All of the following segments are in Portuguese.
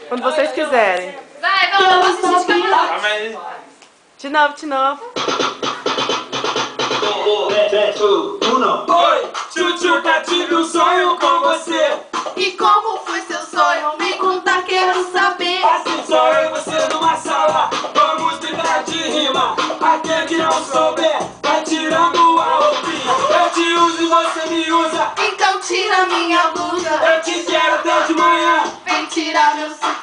Quando vocês quiserem. Vai, vamos assistir. De novo, de novo. Oi, Tchutchuca, tive um sonho com você. E como foi seu sonho? Me conta, quero saber. Assim sonho você numa sala. Vamos brincar de rima. Aquele que não souber, vai tirando a roupinha. Eu te uso e você me usa. Então tira minha blusa. Eu te quero até de manhã. Vem tirar meu sutiã.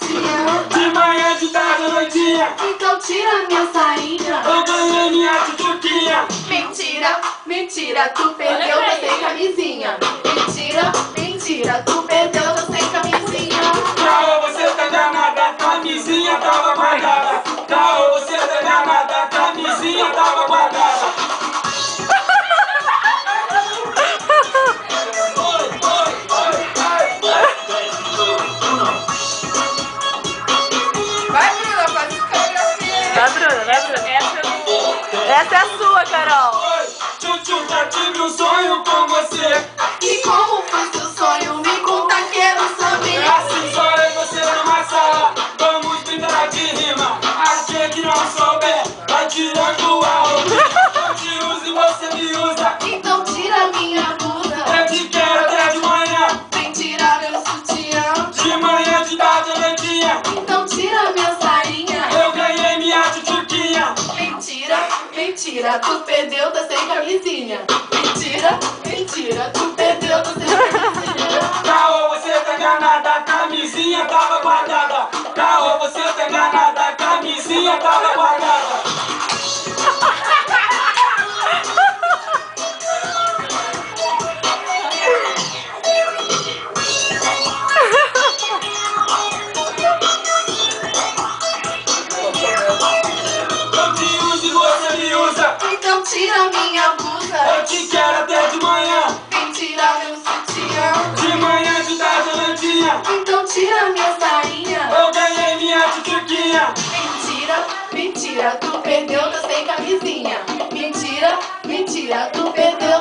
De manhã, de tarde, à noitinha. Então tira minha sainha. Eu ganhei minha tchutchuquinha. Mentira, mentira, tu perdeu, tô sem camisinha. Mentira, mentira, tu perdeu, tô sem camisinha. Caô, você tá enganada, a camisinha tava guardada. Caô, você tá enganada, a camisinha tava guardada. Vai, Bruna, faz coreografia. Vai, Bruna, vai, Bruna. Essa é a sua, Carol. Oi, Tchutchuca, tive um sonho com você. E como foi seu sonho? Me conta, quero saber. Assim só eu e você numa sala. Vamos brincar de rima. Aquele que não souber, vai tirando a roupa. Eu te uso e você me usa. Então tira minha blusa. Eu te quero até de manhã. Vem tirar meu sutiã. De manhã, de tarde, à noitinha. Então tira minha sainha. Eu ganhei minha tchutchuquinha. Mentira, mentira, tu perdeu, tá sem camisinha. Mentira, mentira, tu perdeu, tá sem camisinha. Caô, você tá enganada, a camisinha tava guardada. Caô, você tá enganada, a camisinha tava guardada. Eu te uso e você me usa. Então tira minha blusa. Eu te quero até de manhã. Vem tirar meu sutiã. De manhã, de tarde, à noitinha. Então tira minha sainha. Eu ganhei minha tchutchuquinha. Mentira, mentira, tu perdeu, tá sem camisinha. Mentira, mentira, tu perdeu,